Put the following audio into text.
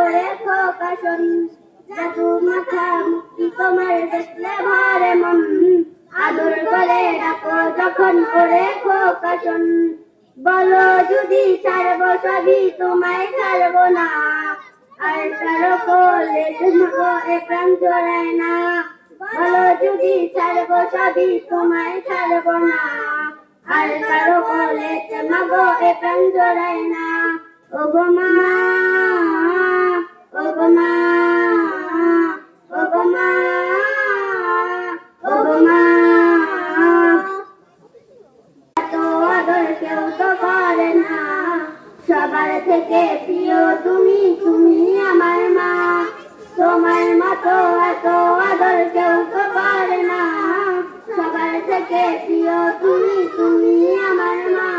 করে খোকা শোন, জাদু মাথা মুক্তি তোমার দেখলে ভরে মন, আদর করে ডাকো যখন করে খোকা শোন, বলো যদি ছাড়বো সবই তোমায় ছাড়বো না, আর কারো কোলে জন্মাবো এ প্রাণ জোড়ায় না, বলো যদি ছাড়বো সবই তোমায় ছাড়বো না, আর কারো কোলে জন্মাবো এ প্রাণ জোড়ায় না। ও গো মা, ও গো মা, ও গো মা, ও গো মা, তো আদর কেউ তো করে না, সবার থেকে প্রিয় তুমি, তুমি আমার মা, তোমার মতো এত আদর কেউ তো করে না, সবার থেকে প্রিয় তুমি, তুমি আমার মা।